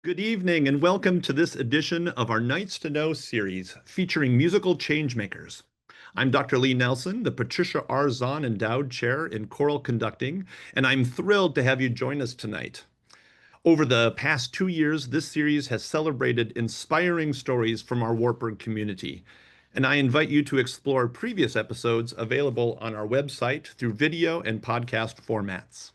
Good evening and welcome to this edition of our Nights to Know series featuring musical changemakers. I'm Dr. Lee Nelson, the Patricia R. Zahn Endowed Chair in Choral Conducting, and I'm thrilled to have you join us tonight. Over the past 2 years, this series has celebrated inspiring stories from our Wartburg community, and I invite you to explore previous episodes available on our website through video and podcast formats.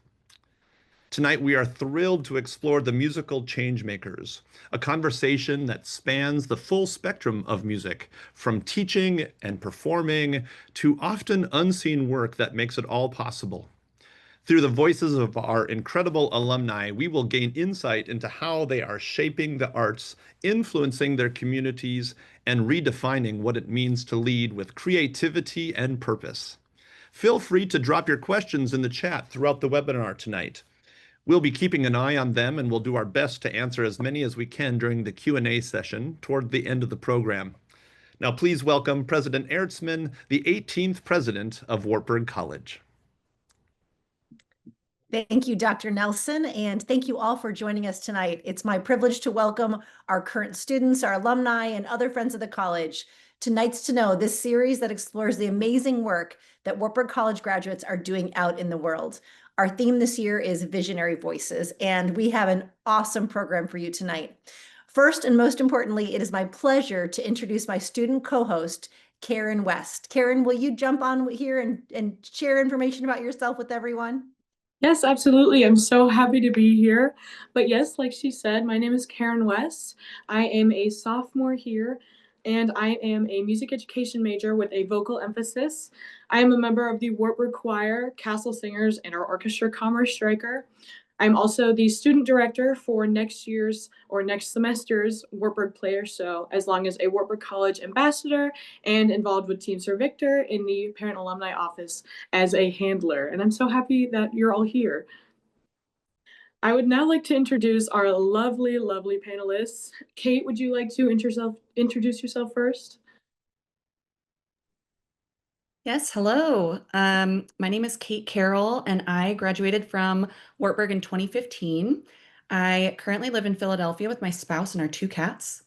Tonight, we are thrilled to explore the musical Changemakers, a conversation that spans the full spectrum of music, from teaching and performing to often unseen work that makes it all possible. Through the voices of our incredible alumni, we will gain insight into how they are shaping the arts, influencing their communities, and redefining what it means to lead with creativity and purpose. Feel free to drop your questions in the chat throughout the webinar tonight. We'll be keeping an eye on them and we'll do our best to answer as many as we can during the Q&A session toward the end of the program. Now, please welcome President Ertzman, the 18th president of Wartburg College. Thank you, Dr. Nelson, and thank you all for joining us tonight. It's my privilege to welcome our current students, our alumni, and other friends of the college to Nights to Know, this series that explores the amazing work that Wartburg College graduates are doing out in the world. Our theme this year is Visionary Voices, and we have an awesome program for you tonight. First and most importantly, it is my pleasure to introduce my student co-host, Karen West. Karen, will you jump on here and share information about yourself with everyone? Yes, absolutely. I'm so happy to be here. But yes, like she said, my name is Karen West. I am a sophomore here, and I am a music education major with a vocal emphasis. I am a member of the Wartburg Choir, Castle Singers, and our orchestra Commerce Striker. I'm also the student director for next semester's Wartburg Player Show, as long as a Wartburg College ambassador and involved with Team Sir Victor in the Parent Alumni Office as a handler. And I'm so happy that you're all here. I would now like to introduce our lovely, lovely panelists. Kate, would you like to introduce yourself first? Yes, hello. My name is Kate Carroll, and I graduated from Wartburg in 2015. I currently live in Philadelphia with my spouse and our 2 cats.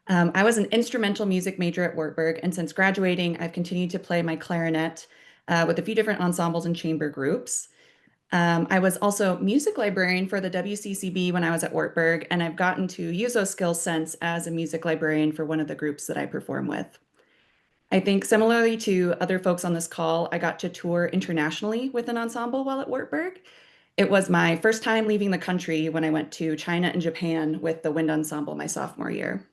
I was an instrumental music major at Wartburg, and since graduating, I've continued to play my clarinet with a few different ensembles and chamber groups. I was also music librarian for the WCCB when I was at Wartburg, and I've gotten to use those skills since as a music librarian for one of the groups that I perform with. I think similarly to other folks on this call, I got to tour internationally with an ensemble while at Wartburg. It was my first time leaving the country when I went to China and Japan with the wind ensemble my sophomore year.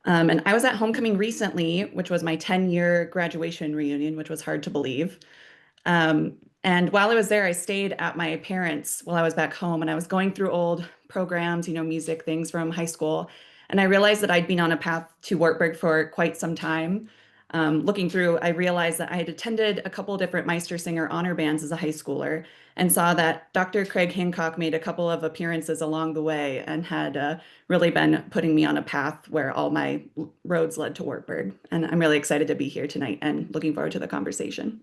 And I was at homecoming recently, which was my 10-year graduation reunion, which was hard to believe. And while I was there, I stayed at my parents' while I was back home, and I was going through old programs, music things from high school. And I realized that I'd been on a path to Wartburg for quite some time. Looking through, I realized that I had attended a couple of different Meistersinger honor bands as a high schooler and saw that Dr. Craig Hancock made a couple of appearances along the way and had really been putting me on a path where all my roads led to Wartburg. And I'm really excited to be here tonight and looking forward to the conversation.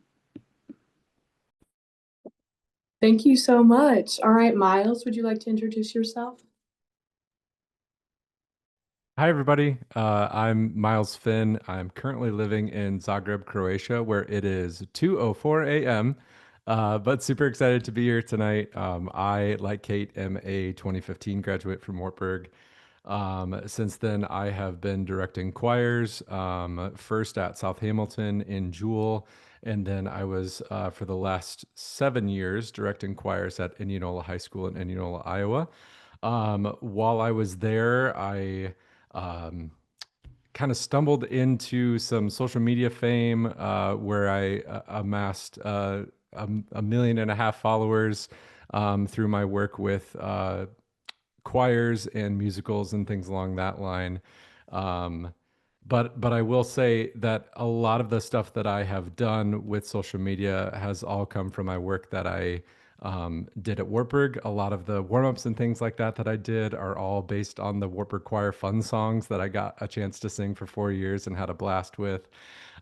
Thank you so much. All right, Miles, would you like to introduce yourself? Hi, everybody. I'm Miles Finn. I'm currently living in Zagreb, Croatia, where it is 2:04 a.m., but super excited to be here tonight. I, like Kate, am a 2015 graduate from Wartburg. Since then, I have been directing choirs, first at South Hamilton in Jewel, and then I was, for the last 7 years, directing choirs at Indianola High School in Indianola, Iowa. While I was there, I kind of stumbled into some social media fame where I amassed 1.5 million followers through my work with choirs and musicals and things along that line. But I will say that a lot of the stuff that I have done with social media has all come from my work that I did at Wartburg. A lot of the warm-ups and things like that I did are all based on the Wartburg Choir fun songs that I got a chance to sing for 4 years and had a blast with.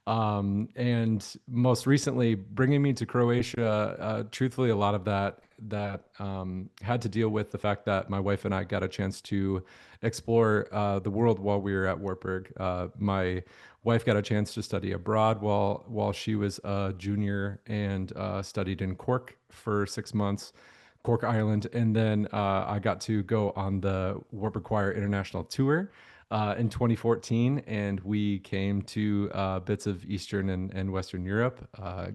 And most recently, bringing me to Croatia, truthfully, a lot of that had to deal with the fact that my wife and I got a chance to explore the world while we were at Wartburg. My wife got a chance to study abroad while she was a junior and studied in Cork for 6 months. Cork Island, and then I got to go on the Wartburg Choir International Tour in 2014, and we came to bits of Eastern and Western Europe.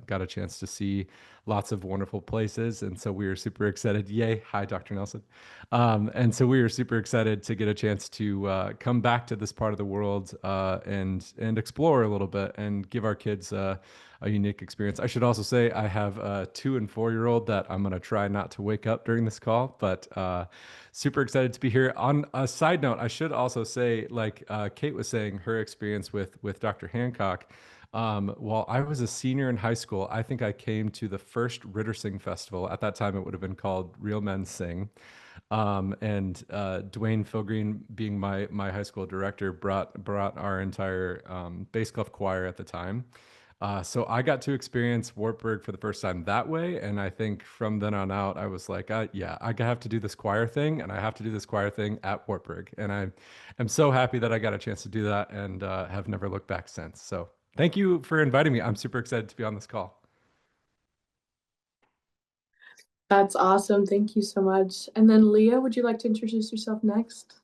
Got a chance to see lots of wonderful places, and so we were super excited. Yay! Hi, Dr. Nelson. And so we were super excited to get a chance to come back to this part of the world and explore a little bit and give our kids a unique experience. I should also say I have a 2 and 4-year-old that I'm going to try not to wake up during this call, but super excited to be here. On a side note, I should also say, like Kate was saying, her experience with Dr. Hancock. While I was a senior in high school, I think I came to the first Ritter Sing Festival. At that time, it would have been called Real Men Sing. And Dwayne Filgreen, being my high school director, brought our entire bass clef choir at the time. So I got to experience Wartburg for the first time that way, and I think from then on out, I was like, yeah, I have to do this choir thing, and I have to do this choir thing at Wartburg, and I am so happy that I got a chance to do that, and have never looked back since. So thank you for inviting me. I'm super excited to be on this call. That's awesome. Thank you so much. And then Leah, would you like to introduce yourself next?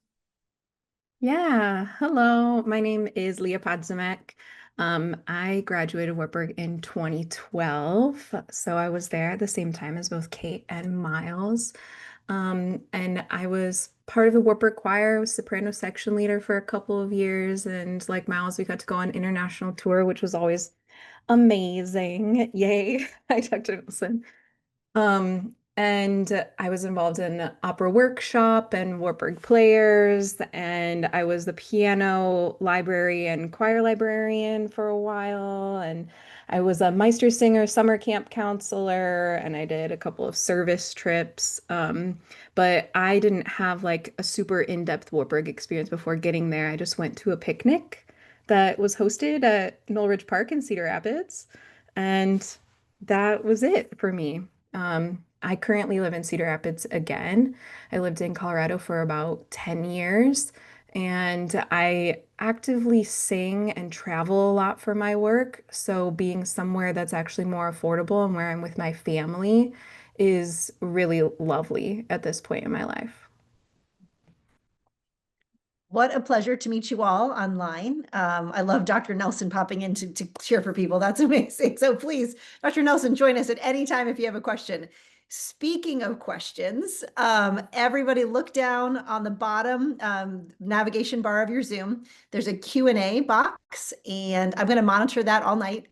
Yeah, hello. My name is Leah Podzemek. I graduated Wartburg in 2012, so I was there at the same time as both Kate and Miles. And I was part of the Wartburg choir. I was soprano section leader for a couple of years, and like Miles, we got to go on international tour, which was always amazing. Yay. Hi, Dr. Wilson. And I was involved in opera workshop and Wartburg players, and I was the piano library and choir librarian for a while, and I was a Meister singer, summer camp counselor, and I did a couple of service trips. But I didn't have like a super in-depth Wartburg experience before getting there. I just went to a picnic that was hosted at Knoll Ridge Park in Cedar Rapids, and that was it for me. I currently live in Cedar Rapids again. I lived in Colorado for about 10 years, and I actively sing and travel a lot for my work. So being somewhere that's actually more affordable and where I'm with my family is really lovely at this point in my life. What a pleasure to meet you all online. I love Dr. Nelson popping in to cheer for people. That's amazing. So please, Dr. Nelson, join us at any time if you have a question. Speaking of questions, everybody look down on the bottom navigation bar of your Zoom. There's a Q&A box, and I'm going to monitor that all night.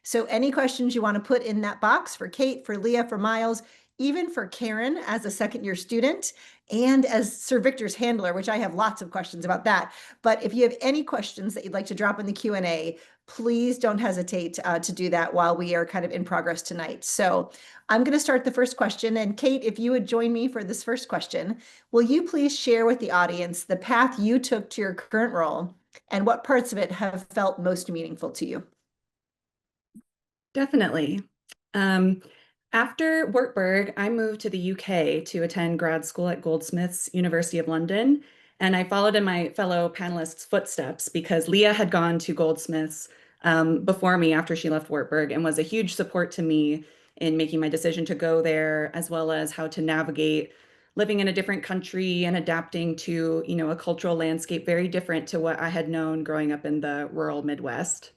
So any questions you want to put in that box for Kate, for Leah, for Miles, even for Karen as a second-year student, and as Sir Victor's handler, which I have lots of questions about that. But if you have any questions that you'd like to drop in the Q&A, please don't hesitate to do that while we are kind of in progress tonight. So I'm going to start the first question. And Kate, if you would join me for this first question, will you please share with the audience the path you took to your current role and what parts of it have felt most meaningful to you? Definitely. After Wartburg, I moved to the UK to attend grad school at Goldsmiths, University of London, and I followed in my fellow panelists' footsteps because Leah had gone to Goldsmiths before me after she left Wartburg and was a huge support to me in making my decision to go there, as well as how to navigate living in a different country and adapting to, a cultural landscape very different to what I had known growing up in the rural Midwest.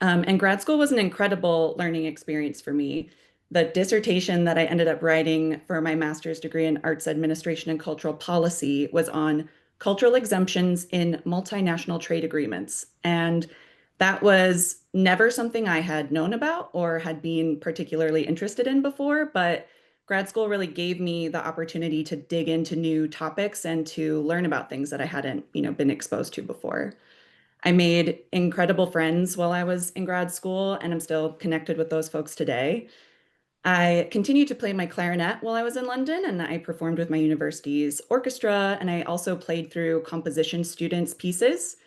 And grad school was an incredible learning experience for me. The dissertation that I ended up writing for my master's degree in arts administration and cultural policy was on cultural exemptions in multinational trade agreements. And that was never something I had known about or had been particularly interested in before, but grad school really gave me the opportunity to dig into new topics and to learn about things that I hadn't, been exposed to before. I made incredible friends while I was in grad school, and I'm still connected with those folks today. I continued to play my clarinet while I was in London, and I performed with my university's orchestra, and I also played through composition students' pieces.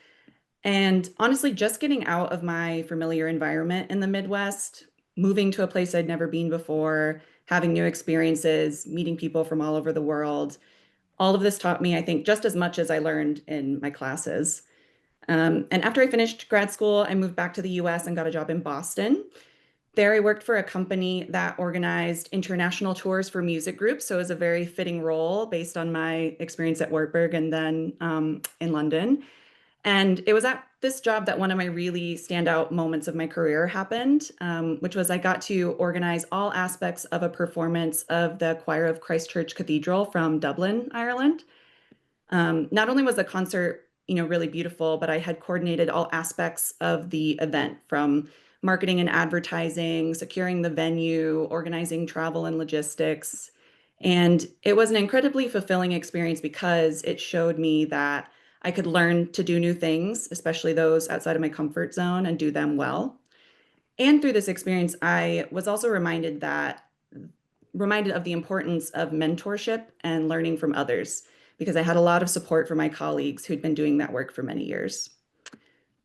And honestly, just getting out of my familiar environment in the Midwest, moving to a place I'd never been before, having new experiences, meeting people from all over the world. All of this taught me, I think, just as much as I learned in my classes. And after I finished grad school, I moved back to the US and got a job in Boston. There, I worked for a company that organized international tours for music groups. So it was a very fitting role based on my experience at Wartburg and then in London. And it was at this job that one of my really standout moments of my career happened, which was I got to organize all aspects of a performance of the choir of Christchurch Cathedral from Dublin, Ireland. Not only was the concert, really beautiful, but I had coordinated all aspects of the event from marketing and advertising, securing the venue, organizing travel and logistics. And it was an incredibly fulfilling experience because it showed me that I could learn to do new things, especially those outside of my comfort zone, and do them well. And through this experience, I was also reminded of the importance of mentorship and learning from others because I had a lot of support from my colleagues who'd been doing that work for many years.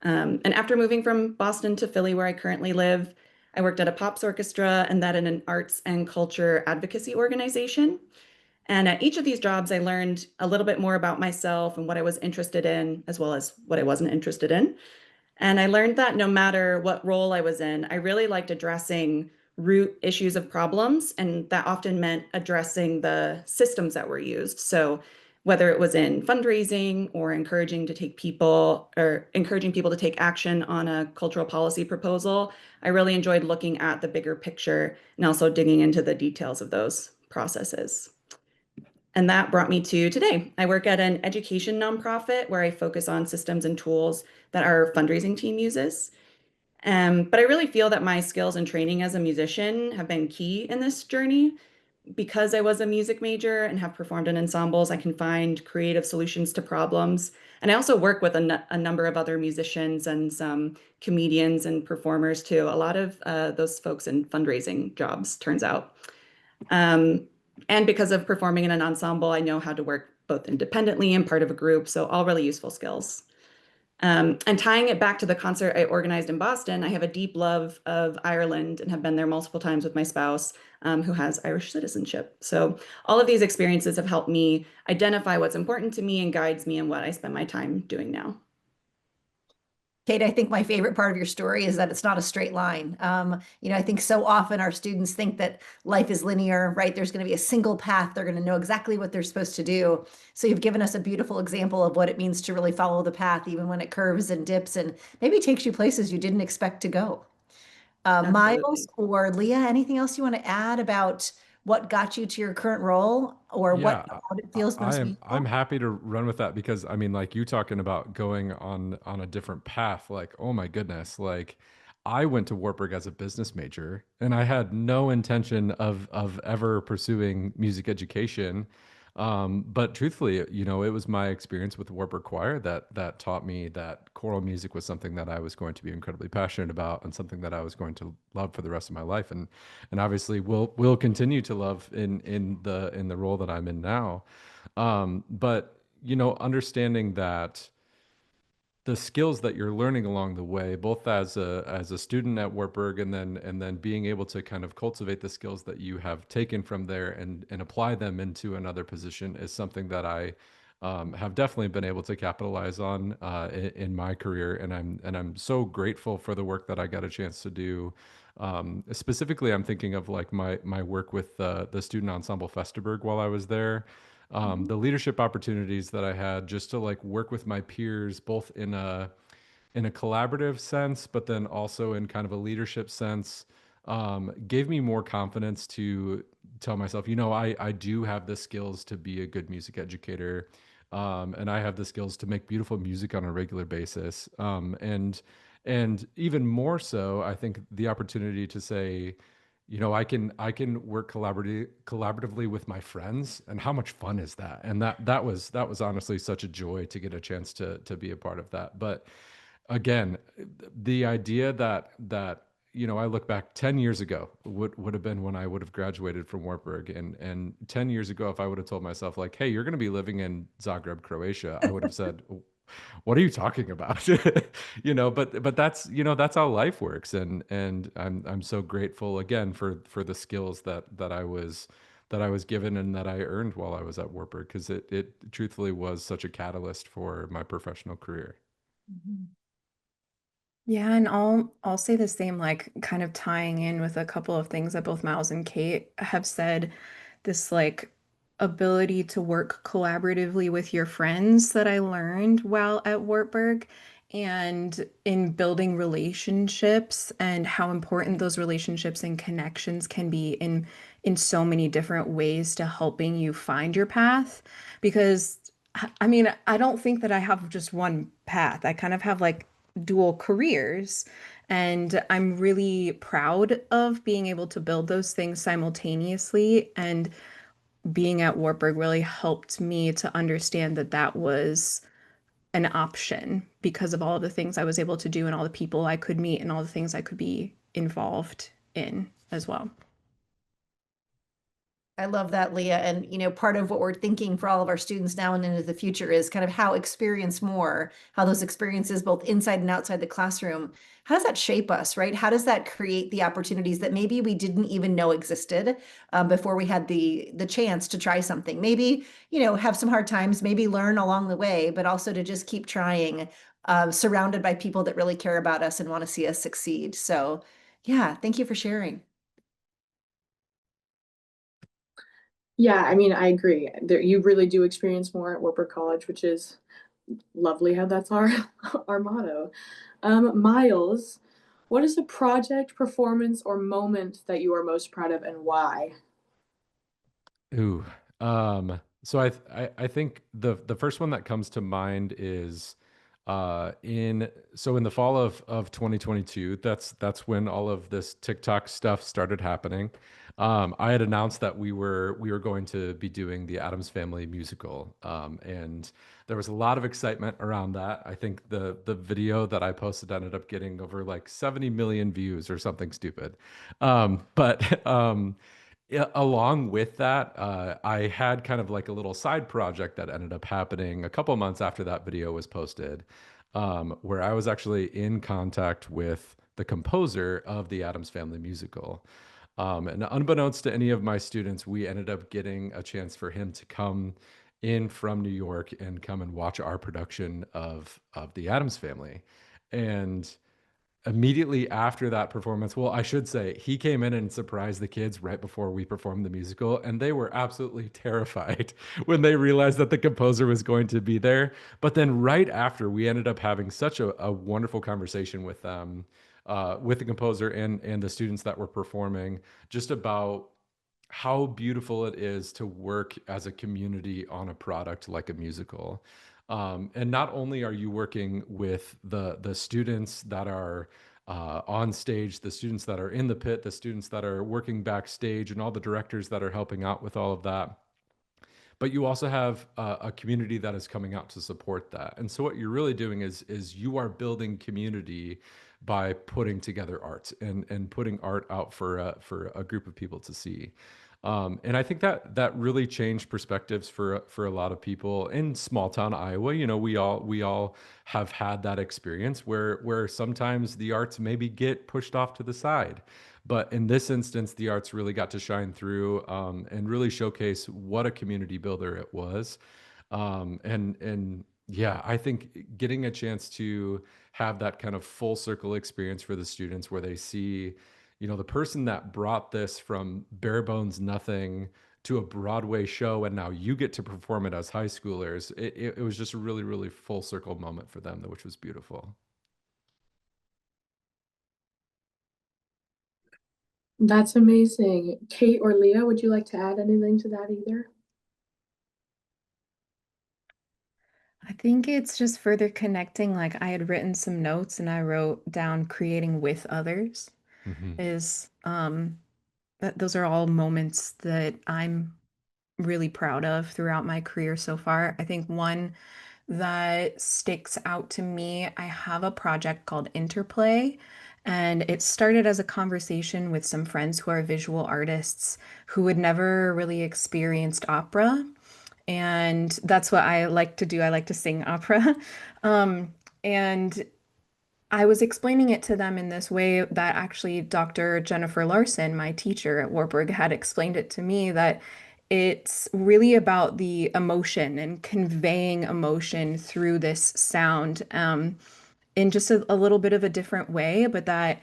And after moving from Boston to Philly, where I currently live, I worked at a pops orchestra and then in an arts and culture advocacy organization. And at each of these jobs, I learned a little bit more about myself and what I was interested in, as well as what I wasn't interested in. And I learned that no matter what role I was in, I really liked addressing root issues of problems. And that often meant addressing the systems that were used. So whether it was in fundraising or encouraging people to take action on a cultural policy proposal, I really enjoyed looking at the bigger picture and also digging into the details of those processes. And that brought me to today. I work at an education nonprofit where I focus on systems and tools that our fundraising team uses. But I really feel that my skills and training as a musician have been key in this journey. Because I was a music major and have performed in ensembles, I can find creative solutions to problems. And I also work with a number of other musicians and some comedians and performers too. A lot of those folks in fundraising jobs, turns out. And because of performing in an ensemble, I know how to work both independently and part of a group. So all really useful skills. And tying it back to the concert I organized in Boston, I have a deep love of Ireland and have been there multiple times with my spouse, who has Irish citizenship. So all of these experiences have helped me identify what's important to me and guides me in what I spend my time doing now. Kate, I think my favorite part of your story is that it's not a straight line. I think so often our students think that life is linear, right? There's going to be a single path. They're going to know exactly what they're supposed to do. So you've given us a beautiful example of what it means to really follow the path, even when it curves and dips and maybe takes you places you didn't expect to go. Miles Absolutely. or Leah, anything else you want to add about what got you to your current role or Yeah, what it feels most I'm meaningful? happy to run with that because I mean, like you talking about going on a different path, like, oh my goodness, like I went to Wartburg as a business major and I had no intention of ever pursuing music education. But truthfully, it was my experience with the Wartburg Choir that taught me that choral music was something that I was going to be incredibly passionate about and something that I was going to love for the rest of my life. And obviously will continue to love in the role that I'm in now. But understanding that the skills that you're learning along the way, both as a student at Wartburg and then being able to kind of cultivate the skills that you have taken from there and apply them into another position is something that I have definitely been able to capitalize on in my career, and I'm so grateful for the work that I got a chance to do. Specifically, I'm thinking of like my work with the student ensemble Festerberg while I was there, Mhm. the leadership opportunities that I had just to like work with my peers, both in a collaborative sense, but then also in kind of a leadership sense, gave me more confidence to tell myself, I do have the skills to be a good music educator, and I have the skills to make beautiful music on a regular basis, and even more so, I think the opportunity to say, I can work collaboratively with my friends, and how much fun is that? And that was honestly such a joy to get a chance to be a part of that. But again, the idea that I look back 10 years ago would have been when I would have graduated from Wartburg, and 10 years ago, if I would have told myself like, hey, you're going to be living in Zagreb, Croatia, I would have said, what are you talking about? But that's, that's how life works. And I'm so grateful again for the skills that I was given and that I earned while I was at Warburg, because it truthfully was such a catalyst for my professional career. Mhm. Yeah, and I'll say the same, like kind of tying in with a couple of things that both Miles and Kate have said, this like ability to work collaboratively with your friends that I learned while at Wartburg and in building relationships and how important those relationships and connections can be in so many different ways to helping you find your path. Because I mean, I don't think that I have just one path. I kind of have like dual careers. And I'm really proud of being able to build those things simultaneously. And being at Wartburg really helped me to understand that that was an option because of all of the things I was able to do and all the people I could meet and all the things I could be involved in as well. I love that, Leah. And, part of what we're thinking for all of our students now and into the future is kind of how experience more, how those experiences, both inside and outside the classroom, how does that shape us, right? How does that create the opportunities that maybe we didn't even know existed before we had the chance to try something? Maybe, have some hard times, maybe learn along the way, but also to just keep trying, surrounded by people that really care about us and want to see us succeed. So, yeah, thank you for sharing. Yeah, I mean, I agree. There, you really do experience more at Warburg College, which is lovely how that's our our motto. Miles, what is a project, performance, or moment that you are most proud of and why? Ooh. So I think the first one that comes to mind is in the fall of 2022. That's when all of this TikTok stuff started happening. I had announced that we were going to be doing the Addams Family musical, and there was a lot of excitement around that. I think the video that I posted ended up getting over like 70 million views or something stupid. But Yeah, along with that, I had kind of like a little side project that ended up happening a couple months after that video was posted, where I was actually in contact with the composer of the Addams Family musical. And unbeknownst to any of my students, we ended up getting a chance for him to come in from New York and come and watch our production of the Addams Family. And immediately after that performance, well, I should say he came in and surprised the kids right before we performed the musical, and they were absolutely terrified when they realized that the composer was going to be there. But then right after, we ended up having such a wonderful conversation with them, with the composer and the students that were performing, just about how beautiful it is to work as a community on a product like a musical. And not only are you working with the students that are on stage, the students that are in the pit, the students that are working backstage, and all the directors that are helping out with all of that, but you also have a community that is coming out to support that. And so what you're really doing is you are building community by putting together art and putting art out for a group of people to see. And I think that really changed perspectives for a lot of people in small town Iowa. We all have had that experience where sometimes the arts maybe get pushed off to the side. But in this instance, the arts really got to shine through, and really showcase what a community builder it was. And yeah, I think getting a chance to have that kind of full circle experience for the students, where they see, the person that brought this from bare bones nothing to a Broadway show, and now you get to perform it as high schoolers. It was just a really, really full circle moment for them, which was beautiful. That's amazing. Kate or Leah, would you like to add anything to that either? I think it's just further connecting. Like I had written some notes and I wrote down creating with others Hmm. is that those are all moments that I'm really proud of throughout my career so far. I think one that sticks out to me, I have a project called Interplay, and it started as a conversation with some friends who are visual artists who had never really experienced opera. And that's what I like to do. I like to sing opera. And I was explaining it to them in this way that actually Dr. Jennifer Larson, my teacher at Warburg, had explained it to me that it's really about the emotion and conveying emotion through this sound, in just a little bit of a different way, but that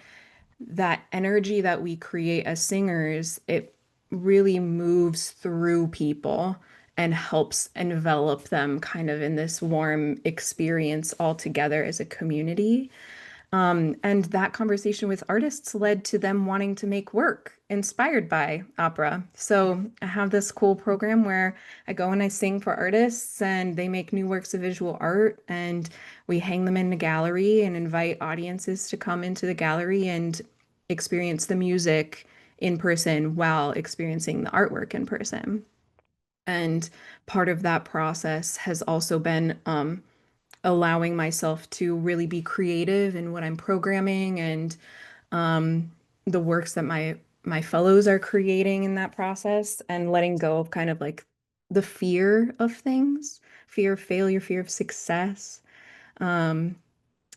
energy that we create as singers, it really moves through people and helps envelop them kind of in this warm experience all together as a community. And that conversation with artists led to them wanting to make work inspired by opera. So I have this cool program where I go and I sing for artists and they make new works of visual art and we hang them in the gallery and invite audiences to come into the gallery and experience the music in person while experiencing the artwork in person. And part of that process has also been allowing myself to really be creative in what I'm programming and um, the works that my fellows are creating in that process and letting go of kind of like the fear of things, fear of failure, fear of success. Um,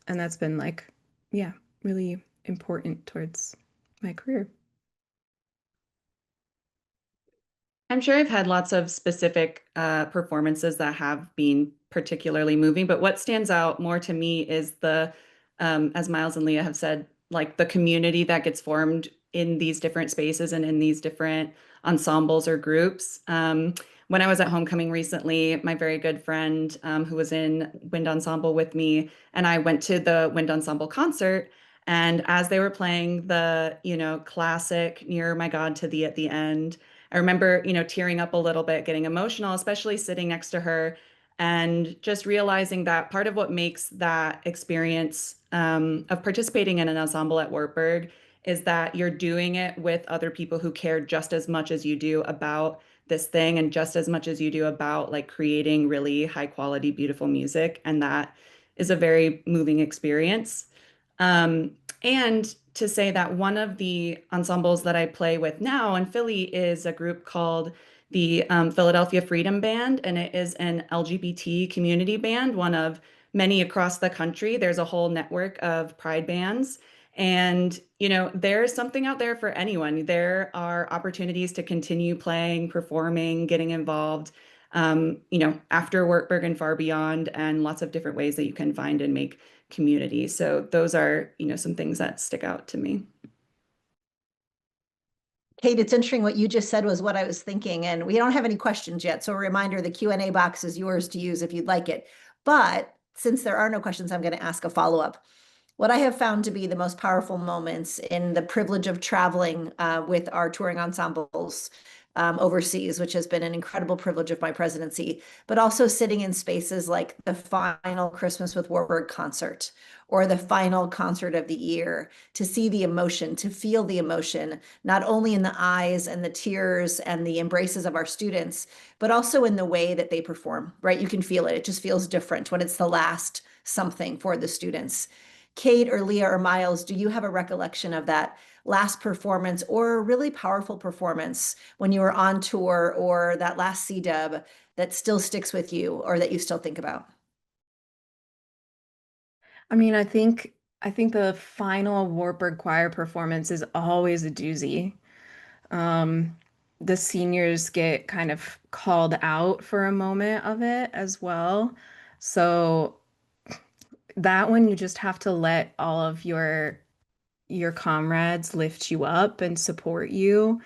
and that's been like, yeah, really important towards my career. I'm sure I've had lots of specific performances that have been particularly moving, but what stands out more to me is as Miles and Leah have said, like the community that gets formed in these different spaces and in these different ensembles or groups. When I was at homecoming recently, my very good friend who was in wind ensemble with me and I went to the wind ensemble concert. And as they were playing the, classic Nearer My God to Thee at the end, I remember, tearing up a little bit, getting emotional, especially sitting next to her and just realizing that part of what makes that experience of participating in an ensemble at Wartburg is that you're doing it with other people who care just as much as you do about this thing and just as much as you do about like creating really high quality, beautiful music. And that is a very moving experience. Um, and to say that one of the ensembles that I play with now in Philly is a group called the Philadelphia Freedom Band, and it is an LGBT community band, one of many across the country. There's a whole network of pride bands. And, there's something out there for anyone. There are opportunities to continue playing, performing, getting involved, after Wartburg and far beyond, and lots of different ways that you can find and make community. So those are, some things that stick out to me. Kate, it's interesting what you just said was what I was thinking, and we don't have any questions yet. So a reminder, the Q&A box is yours to use if you'd like it. But since there are no questions, I'm going to ask a follow-up. What I have found to be the most powerful moments in the privilege of traveling with our touring ensembles overseas, which has been an incredible privilege of my presidency, but also sitting in spaces like the final Christmas with Warburg concert or the final concert of the year, to see the emotion, to feel the emotion, not only in the eyes and the tears and the embraces of our students, but also in the way that they perform, right? You can feel it. It just feels different when it's the last something for the students. Kate or Leah or Miles, do you have a recollection of that last performance or a really powerful performance when you were on tour, or that last C-dub that still sticks with you or that you still think about? I mean, I think the final Wartburg choir performance is always a doozy. Um, the seniors get kind of called out for a moment of it as well. So that one you just have to let all of your comrades lift you up and support you.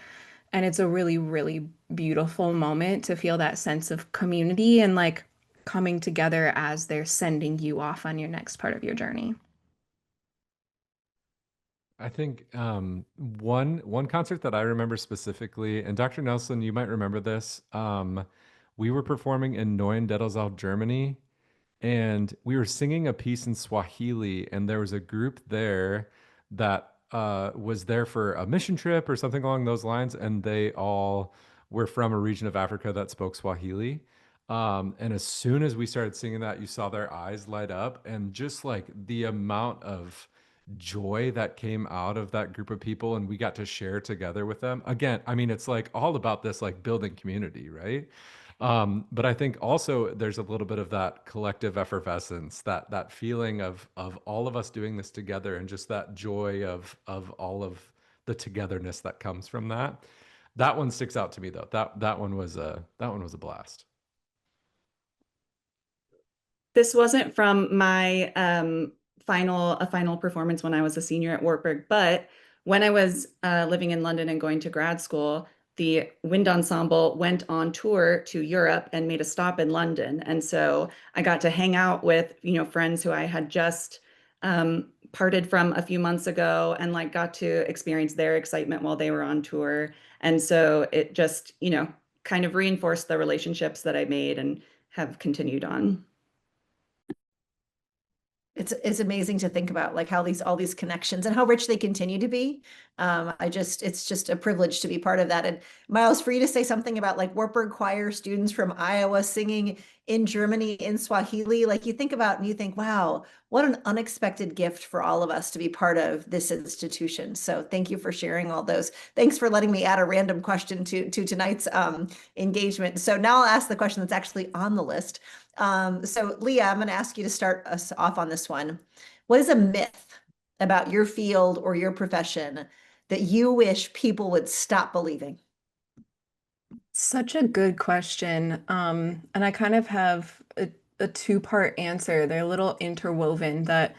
And it's a really, really beautiful moment to feel that sense of community and like coming together as they're sending you off on your next part of your journey. I think one concert that I remember specifically, and Dr. Nelson, you might remember this. We were performing in Neuendettelsau, Germany, and we were singing a piece in Swahili, and there was a group there that was there for a mission trip or something along those lines, and they all were from a region of Africa that spoke Swahili. And as soon as we started singing that, you saw their eyes light up, and just like the amount of joy that came out of that group of people, and we got to share together with them. Again, I mean, it's like all about this like building community, right? But I think also there's a little bit of that collective effervescence, that feeling of all of us doing this together, and just that joy of all of the togetherness that comes from that. That one sticks out to me though. That one was a blast. This wasn't from my final performance when I was a senior at Wartburg, but when I was living in London and going to grad school, the wind ensemble went on tour to Europe and made a stop in London. And so I got to hang out with, friends who I had just parted from a few months ago, and like got to experience their excitement while they were on tour. And so it just, kind of reinforced the relationships that I made and have continued on. It's amazing to think about, like, how all these connections and how rich they continue to be. It's just a privilege to be part of that. And Miles, for you to say something about like Wartburg choir students from Iowa singing in Germany in Swahili, like you think about and you think, wow, what an unexpected gift for all of us to be part of this institution. So thank you for sharing all those. Thanks for letting me add a random question to tonight's engagement. So now I'll ask the question that's actually on the list. So Leah, I'm going to ask you to start us off on this one. What is a myth about your field or your profession that you wish people would stop believing? Such a good question. And I kind of have a two-part answer. They're a little interwoven that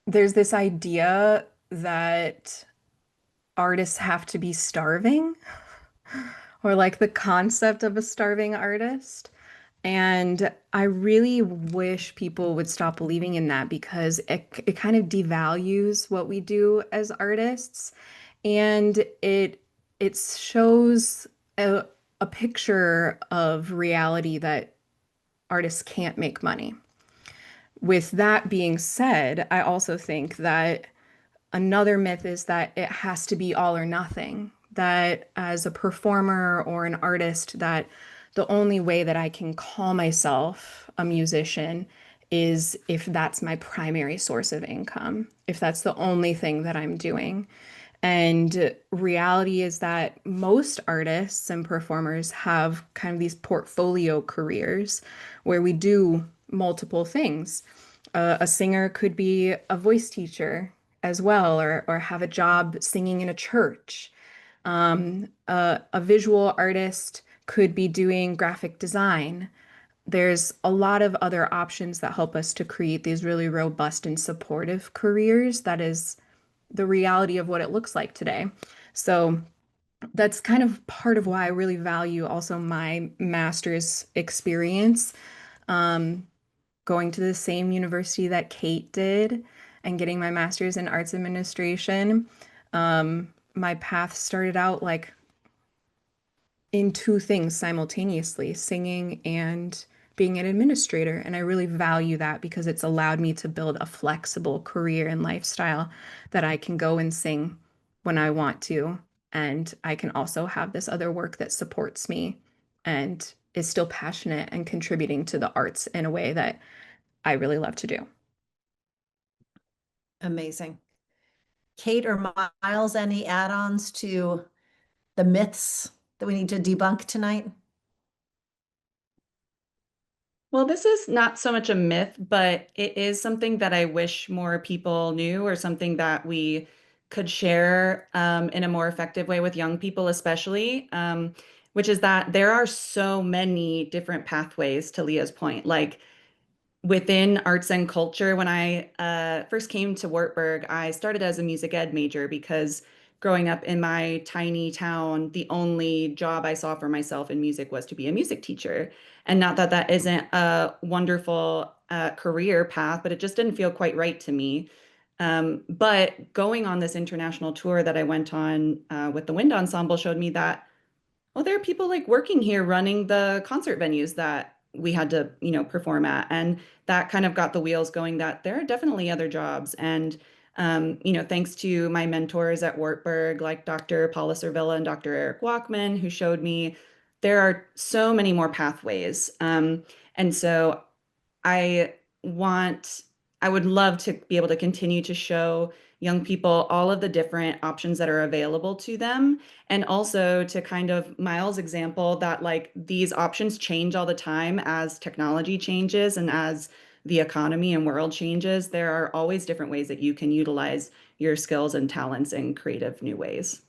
there's this idea that artists have to be starving, or like the concept of a starving artist. And I really wish people would stop believing in that, because it kind of devalues what we do as artists. And it shows a picture of reality that artists can't make money. With that being said, I also think that another myth is that it has to be all or nothing, that as a performer or an artist, that the only way that I can call myself a musician is if that's my primary source of income, if that's the only thing that I'm doing. And reality is that most artists and performers have kind of these portfolio careers where we do multiple things. A singer could be a voice teacher as well, or have a job singing in a church. A visual artist could be doing graphic design. There's a lot of other options that help us to create these really robust and supportive careers. That is the reality of what it looks like today. So that's kind of part of why I really value also my master's experience, um, going to the same university that Kate did and getting my master's in arts administration. My path started out like in two things simultaneously, singing and being an administrator. And I really value that because it's allowed me to build a flexible career and lifestyle that I can go and sing when I want to. And I can also have this other work that supports me and is still passionate and contributing to the arts in a way that I really love to do. Amazing. Kate or Miles, any add-ons to the myths that we need to debunk tonight? Well, this is not so much a myth, but it is something that I wish more people knew, or something that we could share in a more effective way with young people, especially, which is that there are so many different pathways, to Leah's point. Like, within arts and culture, when I first came to Wartburg, I started as a music ed major because growing up in my tiny town, the only job I saw for myself in music was to be a music teacher. And not that that isn't a wonderful career path, but it just didn't feel quite right to me. But going on this international tour that I went on with the wind ensemble showed me that, well, there are people like working here running the concert venues that we had to, perform at. And that kind of got the wheels going, that there are definitely other jobs. And, thanks to my mentors at Wartburg, like Dr. Paula Servilla and Dr. Eric Walkman, who showed me there are so many more pathways. And so I want I would love to be able to continue to show young people all of the different options that are available to them. And also to kind of Miles' example that like these options change all the time as technology changes and as the economy and world changes. There are always different ways that you can utilize your skills and talents in creative new ways.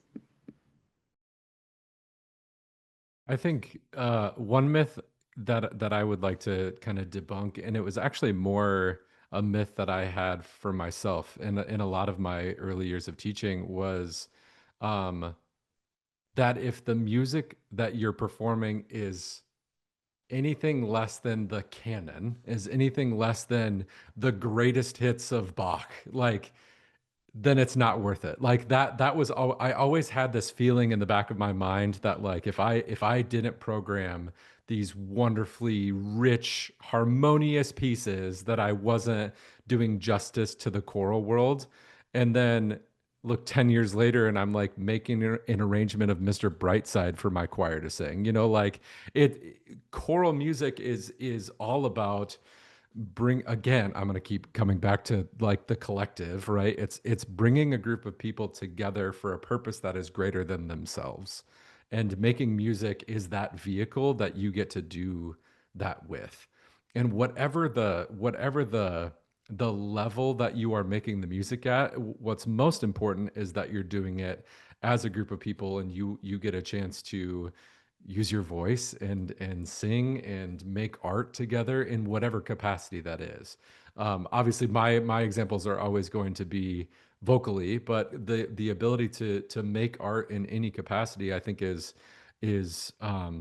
I think one myth that I would like to kind of debunk, and it was actually more a myth that I had for myself in a lot of my early years of teaching, was um, that if the music that you're performing is anything less than the canon, is anything less than the greatest hits of Bach, like then it's not worth it. Like that was I always had this feeling in the back of my mind that like if I didn't program these wonderfully rich, harmonious pieces, that I wasn't doing justice to the choral world. And then look 10 years later and I'm like making an arrangement of Mr. Brightside for my choir to sing. Like it choral music is all about bring again, I'm going to keep coming back to like the collective, right? It's bringing a group of people together for a purpose that is greater than themselves, and making music is that vehicle that you get to do that with. And whatever the level that you are making the music at, what's most important is that you're doing it as a group of people, and you get a chance to use your voice and sing and make art together in whatever capacity that is. Obviously, my examples are always going to be vocally, but the ability to make art in any capacity, I think, is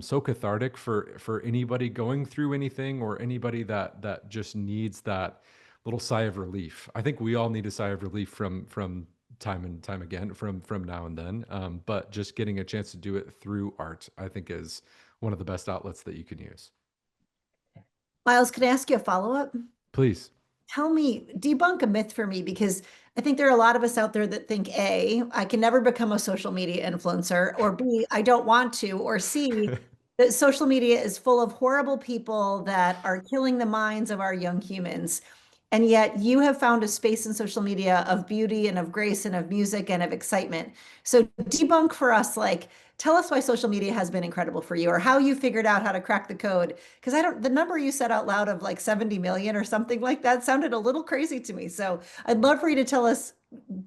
so cathartic for anybody going through anything, or anybody that just needs that little sigh of relief. I think we all need a sigh of relief from time and time again, from now and then. But just getting a chance to do it through art, I think, is one of the best outlets that you can use. Miles, can I ask you a follow-up? Please. Tell me, debunk a myth for me, because I think there are a lot of us out there that think A, I can never become a social media influencer, or B, I don't want to, or C, that social media is full of horrible people that are killing the minds of our young humans. And yet you have found a space in social media of beauty and of grace and of music and of excitement. So debunk for us, like, tell us why social media has been incredible for you, or how you figured out how to crack the code. Because I don't, the number you said out loud of like 70 million or something like that sounded a little crazy to me. So I'd love for you to tell us,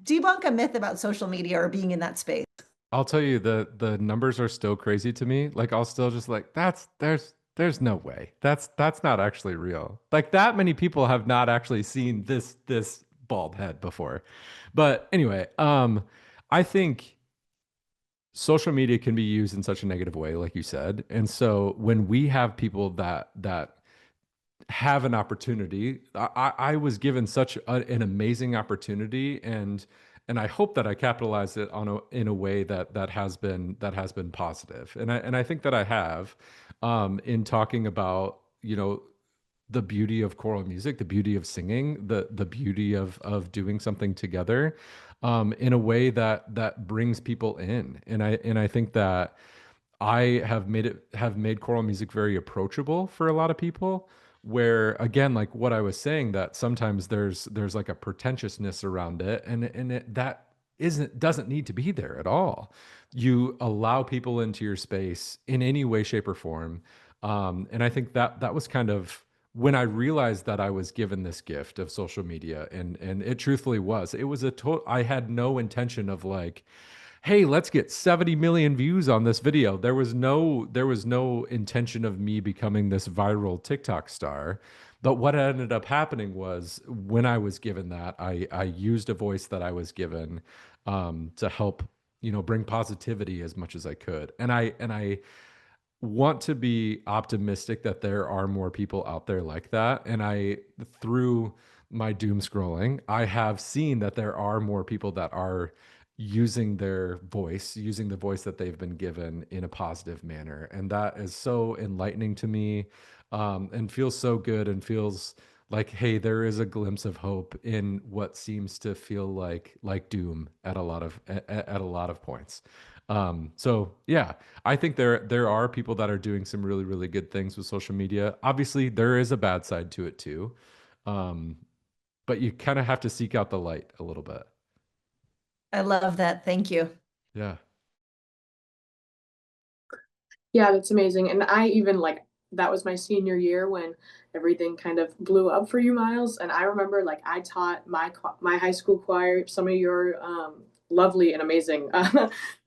debunk a myth about social media or being in that space. I'll tell you, the numbers are still crazy to me. Like I'll still just like, there's no way. That's not actually real. Like that many people have not actually seen this bald head before. But anyway, I think social media can be used in such a negative way, like you said. And so when we have people that have an opportunity, I was given such an amazing opportunity, and I hope that I capitalized it in a way that has been positive. And I think that I have, in talking about, the beauty of choral music, the beauty of singing, the beauty of doing something together, in a way that brings people in. And I think that I have made choral music very approachable for a lot of people. Where again, like what I was saying, that sometimes there's like a pretentiousness around it, and that doesn't need to be there at all. You allow people into your space in any way, shape, or form. And I think that was kind of when I realized that I was given this gift of social media, and it truthfully was. It was I had no intention of like, hey, let's get 70 million views on this video. There was no intention of me becoming this viral TikTok star. But what ended up happening was, when I was given that, I used a voice that I was given, to help, bring positivity as much as I could. And I want to be optimistic that there are more people out there like that. And through my doom scrolling, I have seen that there are more people that are using the voice that they've been given in a positive manner. And that is so enlightening to me, and feels so good, and feels like, hey, there is a glimpse of hope in what seems to feel like doom at a lot of points. So yeah, I think there are people that are doing some really, really good things with social media. Obviously, there is a bad side to it too. Um, but you kind of have to seek out the light a little bit. I love that. Thank you. Yeah. Yeah, that's amazing. And I even like that was my senior year when everything kind of blew up for you, Miles. And I remember like I taught my high school choir some of your lovely and amazing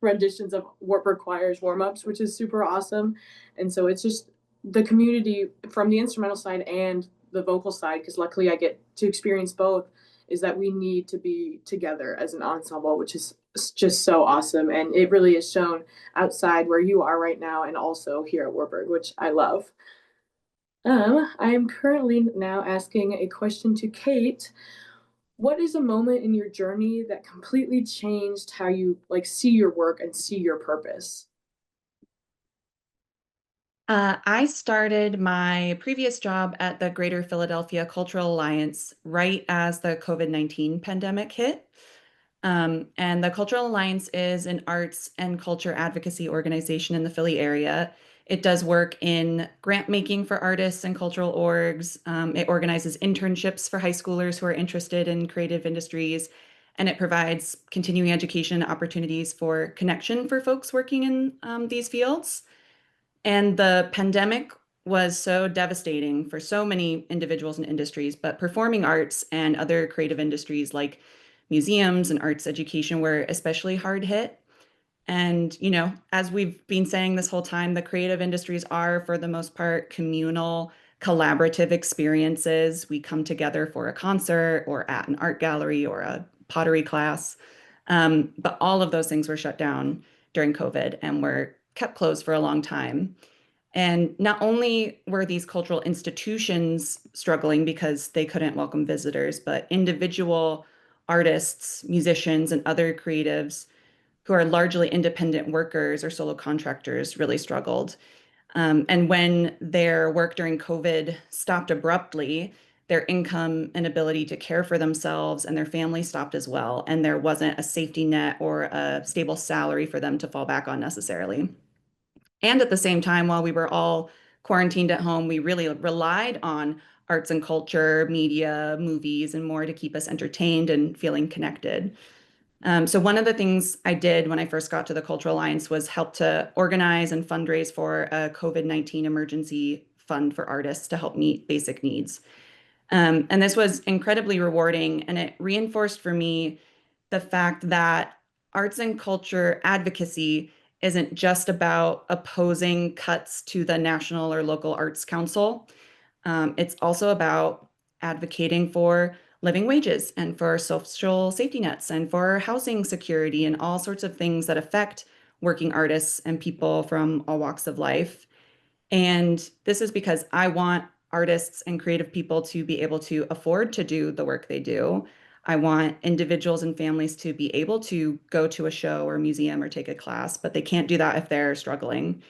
renditions of Wartburg Choir's warm ups, which is super awesome. And so it's just the community from the instrumental side and the vocal side, because luckily I get to experience both, is that we need to be together as an ensemble, which is just so awesome. And it really is shown outside where you are right now and also here at Warburg, which I love. I am currently now asking a question to Kate. What is a moment in your journey that completely changed how you like see your work and see your purpose? I started my previous job at the Greater Philadelphia Cultural Alliance right as the COVID-19 pandemic hit. And the Cultural Alliance is an arts and culture advocacy organization in the Philly area. It does work in grant making for artists and cultural orgs. It organizes internships for high schoolers who are interested in creative industries, and it provides continuing education opportunities for connection for folks working in these fields. And the pandemic was so devastating for so many individuals and industries, but performing arts and other creative industries like museums and arts education were especially hard hit. And, as we've been saying this whole time, the creative industries are, for the most part, communal, collaborative experiences. We come together for a concert or at an art gallery or a pottery class. But all of those things were shut down during COVID and were kept closed for a long time. And not only were these cultural institutions struggling because they couldn't welcome visitors, but individual artists, musicians, and other creatives who are largely independent workers or solo contractors really struggled. And when their work during COVID stopped abruptly, their income and ability to care for themselves and their family stopped as well. And there wasn't a safety net or a stable salary for them to fall back on necessarily. And at the same time, while we were all quarantined at home, we really relied on arts and culture, media, movies, and more to keep us entertained and feeling connected. So one of the things I did when I first got to the Cultural Alliance was help to organize and fundraise for a COVID-19 emergency fund for artists to help meet basic needs. And this was incredibly rewarding, and it reinforced for me the fact that arts and culture advocacy isn't just about opposing cuts to the National or local arts council. It's also about advocating for living wages and for social safety nets and for housing security and all sorts of things that affect working artists and people from all walks of life. And this is because I want artists and creative people to be able to afford to do the work they do. I want individuals and families to be able to go to a show or museum or take a class, but they can't do that if they're struggling.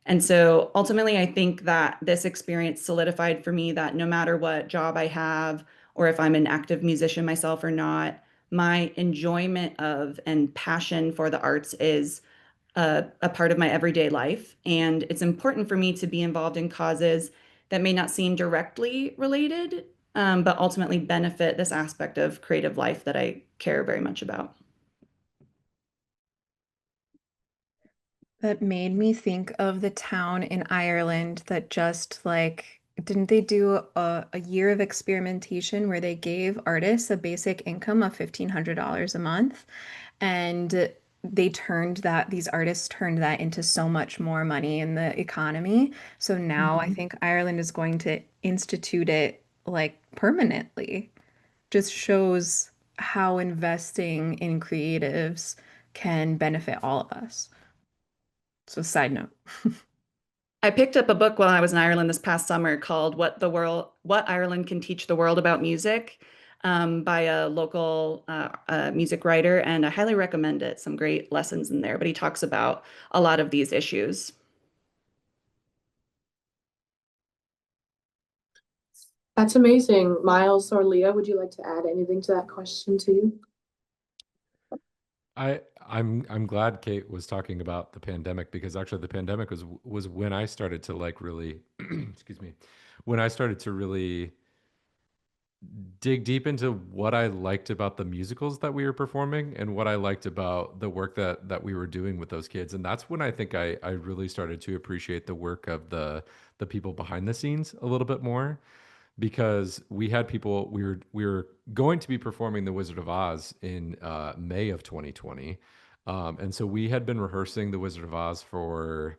And so ultimately, I think that this experience solidified for me that no matter what job I have, or if I'm an active musician myself or not, my enjoyment of and passion for the arts is a part of my everyday life. And it's important for me to be involved in causes that may not seem directly related, but ultimately benefit this aspect of creative life that I care very much about. That made me think of the town in Ireland that just like, didn't they do a year of experimentation where they gave artists a basic income of $1,500 a month? And these artists turned that into so much more money in the economy. So now I Mhm. think Ireland is going to institute it like permanently. Just shows how investing in creatives can benefit all of us. So, side note. I picked up a book while I was in Ireland this past summer called What Ireland Can Teach the World About Music, by a local music writer, and I highly recommend it. Some great lessons in there, but he talks about a lot of these issues. That's amazing. Miles or Leah, would you like to add anything to that question too? I'm glad Kate was talking about the pandemic, because actually the pandemic was when I started to like really excuse me, when I started to really dig deep into what I liked about the musicals that we were performing and what I liked about the work that we were doing with those kids. And that's when I think I really started to appreciate the work of the people behind the scenes a little bit more, because we had people, we were going to be performing The Wizard of Oz in May of 2020. And so we had been rehearsing The Wizard of Oz for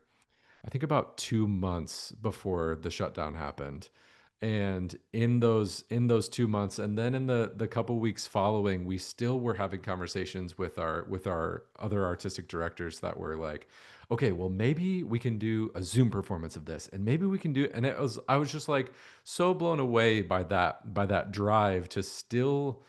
I think about 2 months before the shutdown happened. And in those 2 months, and then in the couple weeks following, we still were having conversations with our other artistic directors that were like, okay, well maybe we can do a Zoom performance of this, and maybe we can do, and I was just like so blown away by that drive to still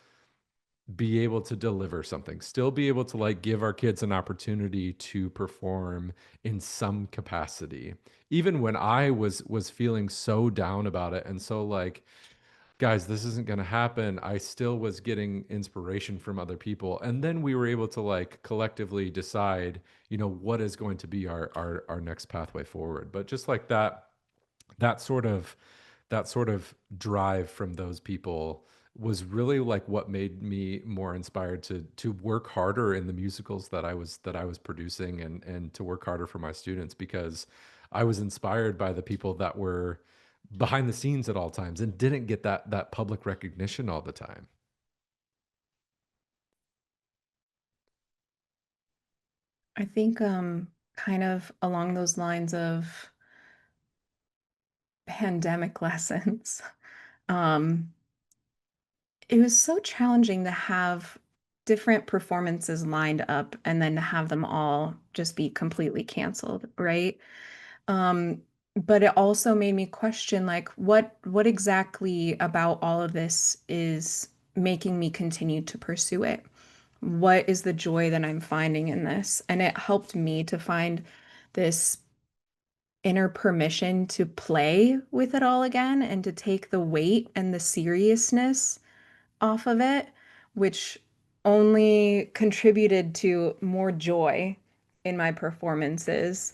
be able to deliver something, still be able to like give our kids an opportunity to perform in some capacity, even when I was feeling so down about it and so like, guys, this isn't going to happen. I still was getting inspiration from other people, and then we were able to like collectively decide, what is going to be our next pathway forward. But just like that sort of that sort of drive from those people was really like what made me more inspired to work harder in the musicals that I was producing, and to work harder for my students, because I was inspired by the people that were behind the scenes at all times and didn't get that public recognition all the time. I think kind of along those lines of pandemic lessons. Um, it was so challenging to have different performances lined up and then to have them all just be completely canceled, right? Um, but it also made me question like what exactly about all of this is making me continue to pursue it? What is the joy that I'm finding in this? And it helped me to find this inner permission to play with it all again and to take the weight and the seriousness off of it, which only contributed to more joy in my performances.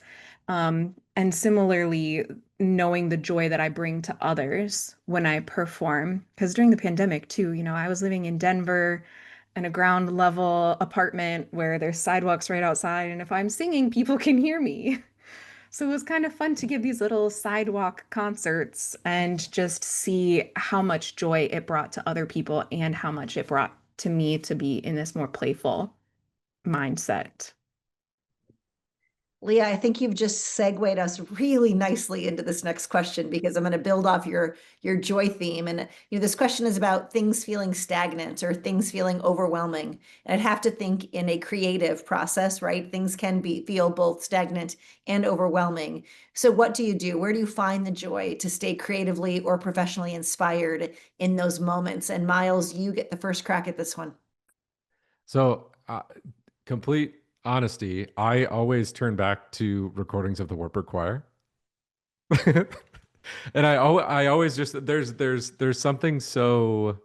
And similarly, knowing the joy that I bring to others when I perform. Because during the pandemic, too, I was living in Denver in a ground level apartment where there's sidewalks right outside. And if I'm singing, people can hear me. So it was kind of fun to give these little sidewalk concerts and just see how much joy it brought to other people and how much it brought to me to be in this more playful mindset. Leah, I think you've just segued us really nicely into this next question, because I'm going to build off your joy theme. And this question is about things feeling stagnant or things feeling overwhelming. And I'd have to think in a creative process, right? Things can feel both stagnant and overwhelming. So what do you do? Where do you find the joy to stay creatively or professionally inspired in those moments? And Miles, you get the first crack at this one. So, complete honesty, I always turn back to recordings of the Wartburg Choir. And I always just there's something so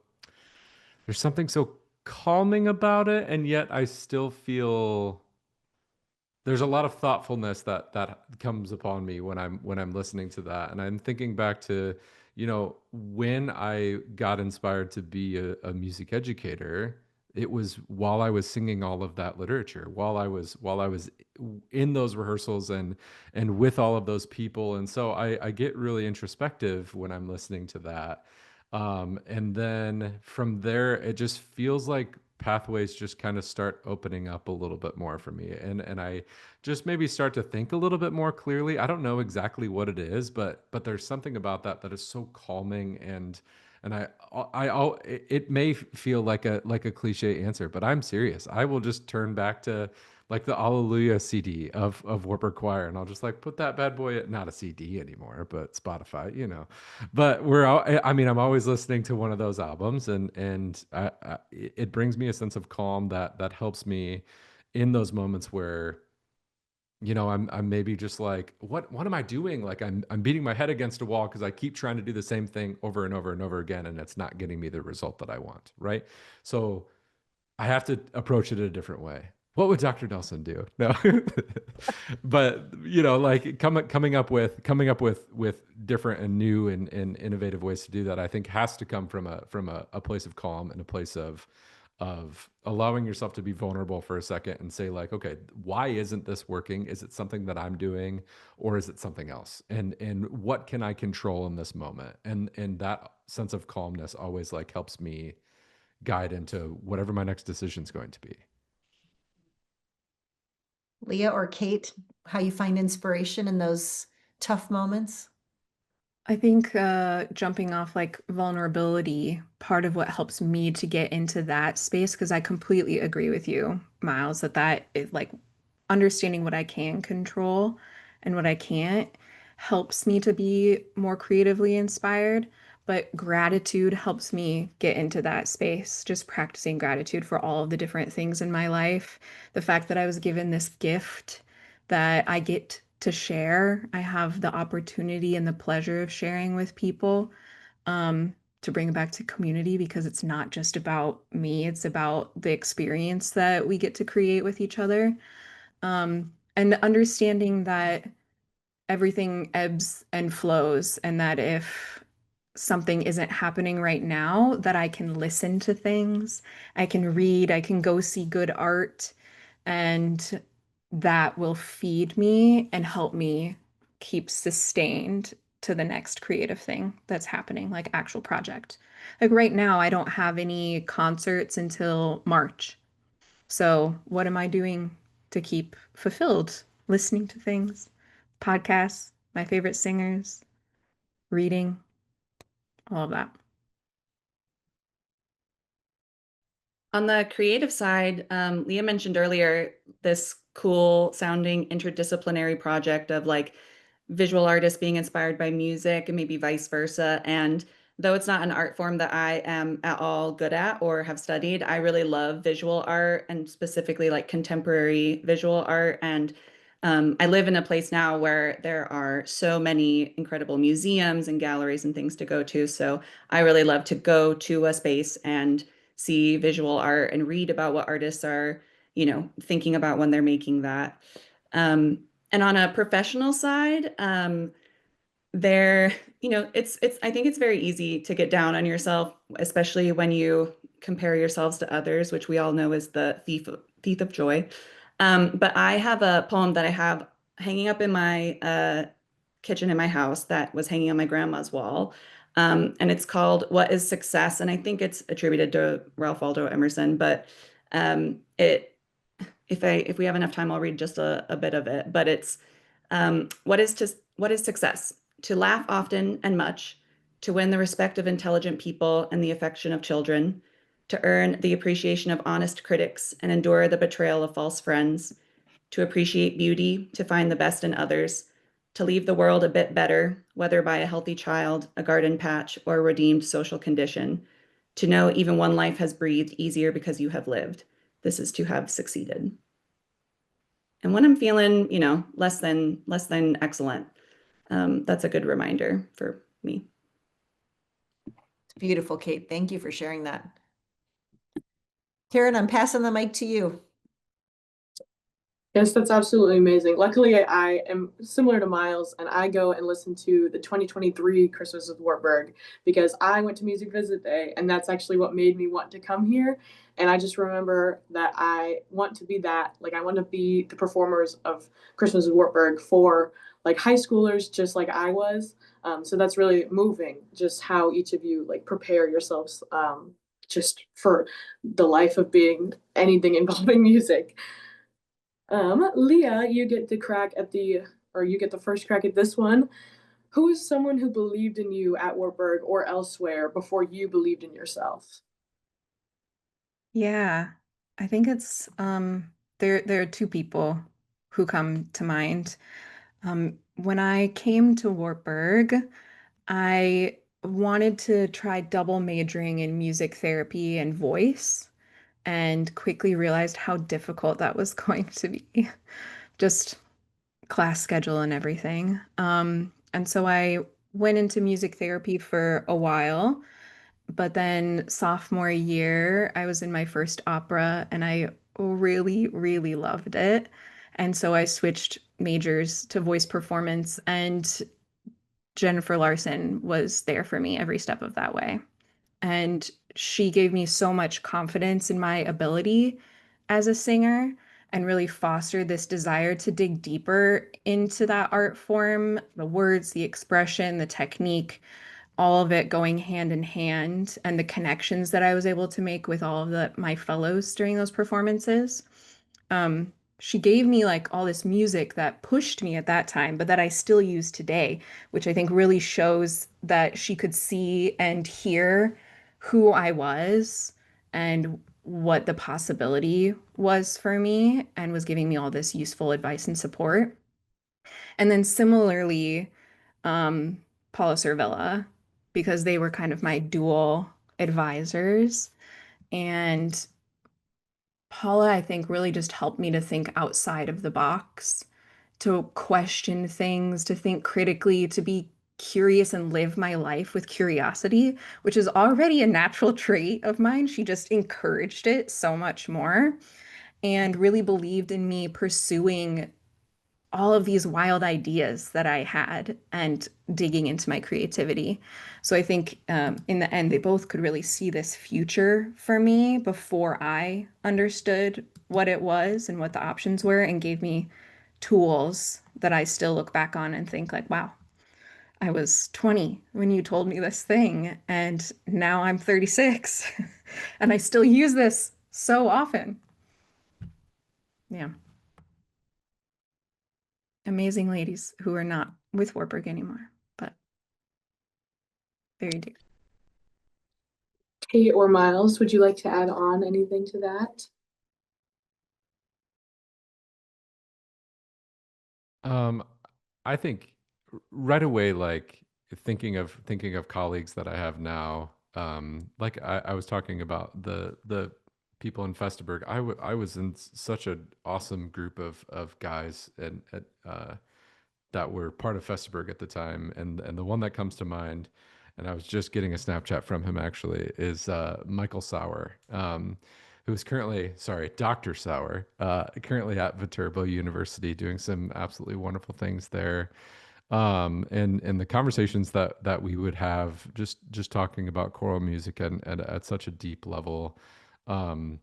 calming about it, and yet I still feel there's a lot of thoughtfulness that comes upon me when I'm listening to that. And I'm thinking back to, when I got inspired to be a music educator, it was while I was singing all of that literature, while I was in those rehearsals and with all of those people. And so I get really introspective when I'm listening to that. And then from there, it just feels like pathways just kind of start opening up a little bit more for me. And I just maybe start to think a little bit more clearly. I don't know exactly what it is, but there's something about that is so calming. And it may feel like a cliche answer, but I'm serious. I will just turn back to like the Alleluia CD of Wartburg Choir, and I'll just like put that bad boy, not a CD anymore, but Spotify. But I mean, I'm always listening to one of those albums, and it brings me a sense of calm that helps me in those moments where I'm maybe just like, what am I doing? Like I'm beating my head against a wall because I keep trying to do the same thing over and over and over again, and it's not getting me the result that I want, right? So I have to approach it a different way. what would Dr. Nelson do? No, but you know, like coming up with different and new and innovative ways to do that, I think has to come from a place of calm and a place of allowing yourself to be vulnerable for a second and say like, okay, why isn't this working? Is it something that I'm doing, or is it something else? And what can I control in this moment? And that sense of calmness always like helps me guide into whatever my next decision is going to be. Leah or Kate, how you find inspiration in those tough moments? I think jumping off like vulnerability, part of what helps me to get into that space, because I completely agree with you, Miles, that is like understanding what I can control and what I can't helps me to be more creatively inspired. But gratitude helps me get into that space, just practicing gratitude for all of the different things in my life. The fact that I was given this gift that I get to share. I have the opportunity and the pleasure of sharing with people, to bring it back to community because it's not just about me, it's about the experience that we get to create with each other. And understanding that everything ebbs and flows, and that if something isn't happening right now, that I can listen to things, I can read, I can go see good art, and that will feed me and help me keep sustained to the next creative thing that's happening, like actual project. Like right now, I don't have any concerts until March. So, what am I doing to keep fulfilled? Listening to things, podcasts, my favorite singers, reading, all of that. On the creative side, Leah mentioned earlier this cool sounding interdisciplinary project of like visual artists being inspired by music and maybe vice versa. And though it's not an art form that I am at all good at or have studied, I really love visual art and specifically like contemporary visual art. And I live in a place now where there are so many incredible museums and galleries and things to go to. So I really love to go to a space and see visual art and read about what artists are, thinking about when they're making that. Um, and on a professional side, there, it's I think it's very easy to get down on yourself, especially when you compare yourselves to others, which we all know is the thief of joy. But I have a poem that I have hanging up in my kitchen in my house that was hanging on my grandma's wall. And it's called What is Success? And I think it's attributed to Ralph Waldo Emerson, but it if we have enough time, I'll read just a bit of it. But it's what is success? To laugh often and much, to win the respect of intelligent people and the affection of children, to earn the appreciation of honest critics and endure the betrayal of false friends, to appreciate beauty, to find the best in others, to leave the world a bit better, whether by a healthy child, a garden patch, or a redeemed social condition, to know even one life has breathed easier because you have lived. This is to have succeeded. And when I'm feeling, less than excellent, that's a good reminder for me. It's beautiful, Kate. Thank you for sharing that. Karen, I'm passing the mic to you. Yes, that's absolutely amazing. Luckily, I am similar to Miles, and I go and listen to the 2023 Christmas with Wartburg because I went to Music Visit Day, and that's actually what made me want to come here. And I just remember that I want to be that, like I want to be the performers of Christmas with Wartburg for like high schoolers, just like I was. So that's really moving, just how each of you like prepare yourselves just for the life of being anything involving music. Leah, you get the first crack at this one. Who is someone who believed in you at Wartburg or elsewhere before you believed in yourself? Yeah, I think it's there are two people who come to mind. When I came to Wartburg, I wanted to try double majoring in music therapy and voice, and quickly realized how difficult that was going to be. Just class schedule and everything. And so I went into music therapy for a while, but then sophomore year, I was in my first opera and I really, really loved it. And so I switched majors to voice performance, and Jennifer Larson was there for me every step of that way. And she gave me so much confidence in my ability as a singer and really fostered this desire to dig deeper into that art form, the words, the expression, the technique, all of it going hand in hand, and the connections that I was able to make with all of my fellows during those performances. Um, she gave me like all this music that pushed me at that time, but that I still use today, which I think really shows that she could see and hear who I was and what the possibility was for me, and was giving me all this useful advice and support. And then similarly, um, Paula Cervilla, because they were kind of my dual advisors. And Paula, I think, really just helped me to think outside of the box, to question things, to think critically, to be curious and live my life with curiosity, which is already a natural trait of mine. She just encouraged it so much more and really believed in me pursuing all of these wild ideas that I had and digging into my creativity. So I think in the end, they both could really see this future for me before I understood what it was and what the options were, and gave me tools that I still look back on and think like, wow, I was 20 when you told me this thing, and now I'm 36 and I still use this so often. Yeah. Amazing ladies who are not with Warburg anymore, but very dear. Kate or Miles, would you like to add on anything to that? Um, I think right away, like thinking of colleagues that I have now, like I was talking about the people in Festaberg. I was in such an awesome group of guys and that were part of Festaberg at the time, and the one that comes to mind, and I was just getting a Snapchat from him actually, is Michael Sauer, who's currently, sorry, Dr. Sauer, currently at Viterbo University doing some absolutely wonderful things there. And the conversations that we would have just talking about choral music and at such a deep level, um,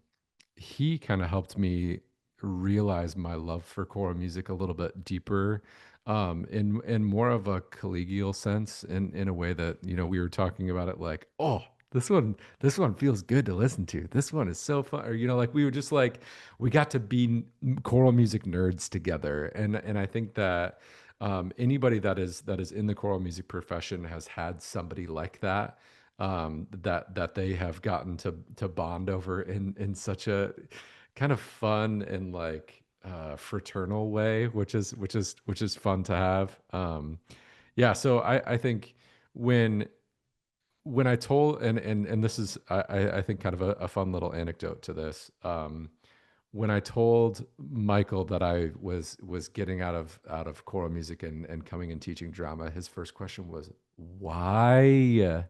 he kind of helped me realize my love for choral music a little bit deeper, in more of a collegial sense, in a way that, we were talking about it like, oh, this one feels good to listen to. This one is so fun. Or, like we were just like, we got to be choral music nerds together. And I think that anybody that is in the choral music profession has had somebody like that, that they have gotten to bond over in such a kind of fun and like fraternal way, which is fun to have. Yeah, so I think when I told, and this is I think kind of a fun little anecdote to this. When I told Michael that I was getting out of choral music and coming and teaching drama, his first question was, "Why?"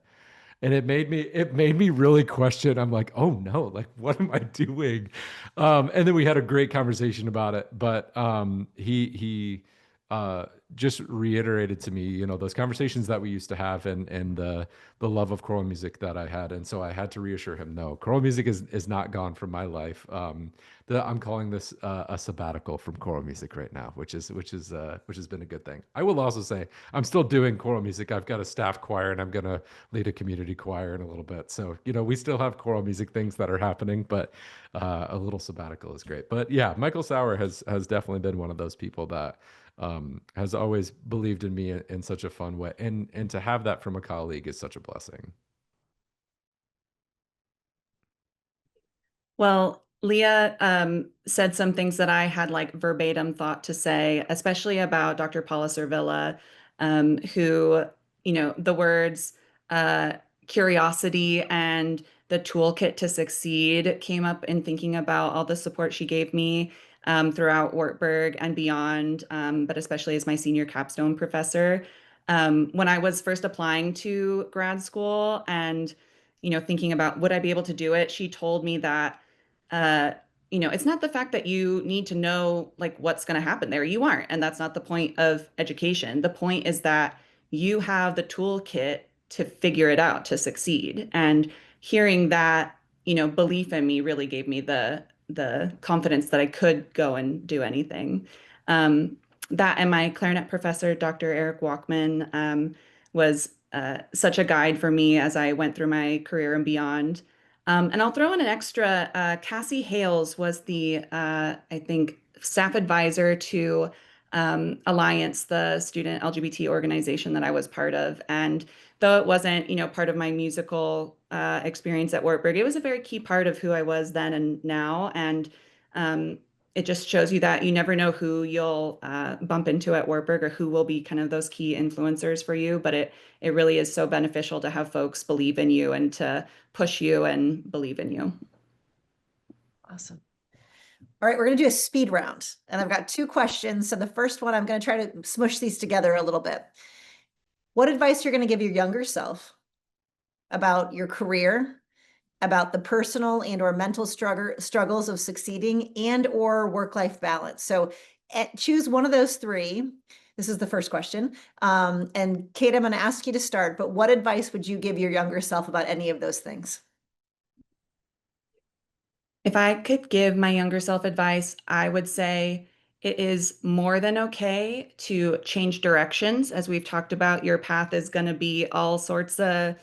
And it made me really question. I'm like, oh no, like what am I doing? And then we had a great conversation about it. But he just reiterated to me, those conversations that we used to have, and the love of choral music that I had. And so I had to reassure him, no, choral music is not gone from my life. I'm calling this a sabbatical from choral music right now, which has been a good thing. I will also say I'm still doing choral music. I've got a staff choir, and I'm gonna lead a community choir in a little bit. So, we still have choral music things that are happening, but a little sabbatical is great. But yeah, Michael Sauer has definitely been one of those people that has always believed in me in such a fun way, and to have that from a colleague is such a blessing. Well, Leah said some things that I had like verbatim thought to say, especially about Dr. Paula Servilla, who, the words uh, curiosity and the toolkit to succeed came up in thinking about all the support she gave me throughout Wartburg and beyond, but especially as my senior capstone professor. When I was first applying to grad school and thinking about would I be able to do it, she told me that uh, it's not the fact that you need to know like what's going to happen there. You aren't, and that's not the point of education. The point is that you have the toolkit to figure it out to succeed. And hearing that, belief in me really gave me the confidence that I could go and do anything. Um, that and my clarinet professor, Dr. Eric Walkman, was such a guide for me as I went through my career and beyond. And I'll throw in an extra. Cassie Hales was I think, staff advisor to Alliance, the student LGBT organization that I was part of. And though it wasn't, part of my musical experience at Wartburg, it was a very key part of who I was then and now. And um, it just shows you that you never know who you'll bump into at Wartburg or who will be kind of those key influencers for you. But it really is so beneficial to have folks believe in you and to push you and believe in you. Awesome. All right, we're going to do a speed round, and I've got 2 questions. So the first one, I'm going to try to smush these together a little bit. What advice you're going to give your younger self about your career, about the personal and or mental struggles of succeeding and or work-life balance? So choose one of those 3. This is the first question. And Kate, I'm going to ask you to start, but what advice would you give your younger self about any of those things? If I could give my younger self advice, I would say it is more than okay to change directions. As we've talked about, your path is going to be all sorts of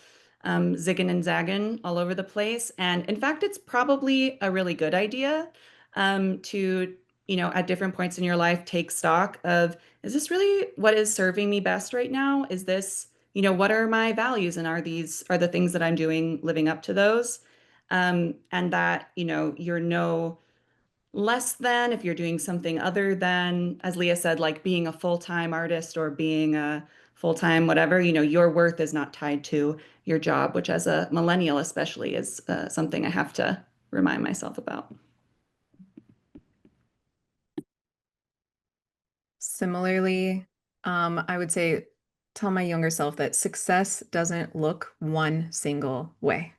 zigging and zagging all over the place. And in fact, it's probably a really good idea to, at different points in your life, take stock of, is this really what is serving me best right now? Is this, what are my values, and are the things that I'm doing living up to those? And that, you're no less than if you're doing something other than, as Leah said, like being a full-time artist or being a full-time whatever, your worth is not tied to your job, which as a millennial especially is something I have to remind myself about. Similarly, I would say tell my younger self that success doesn't look one single way,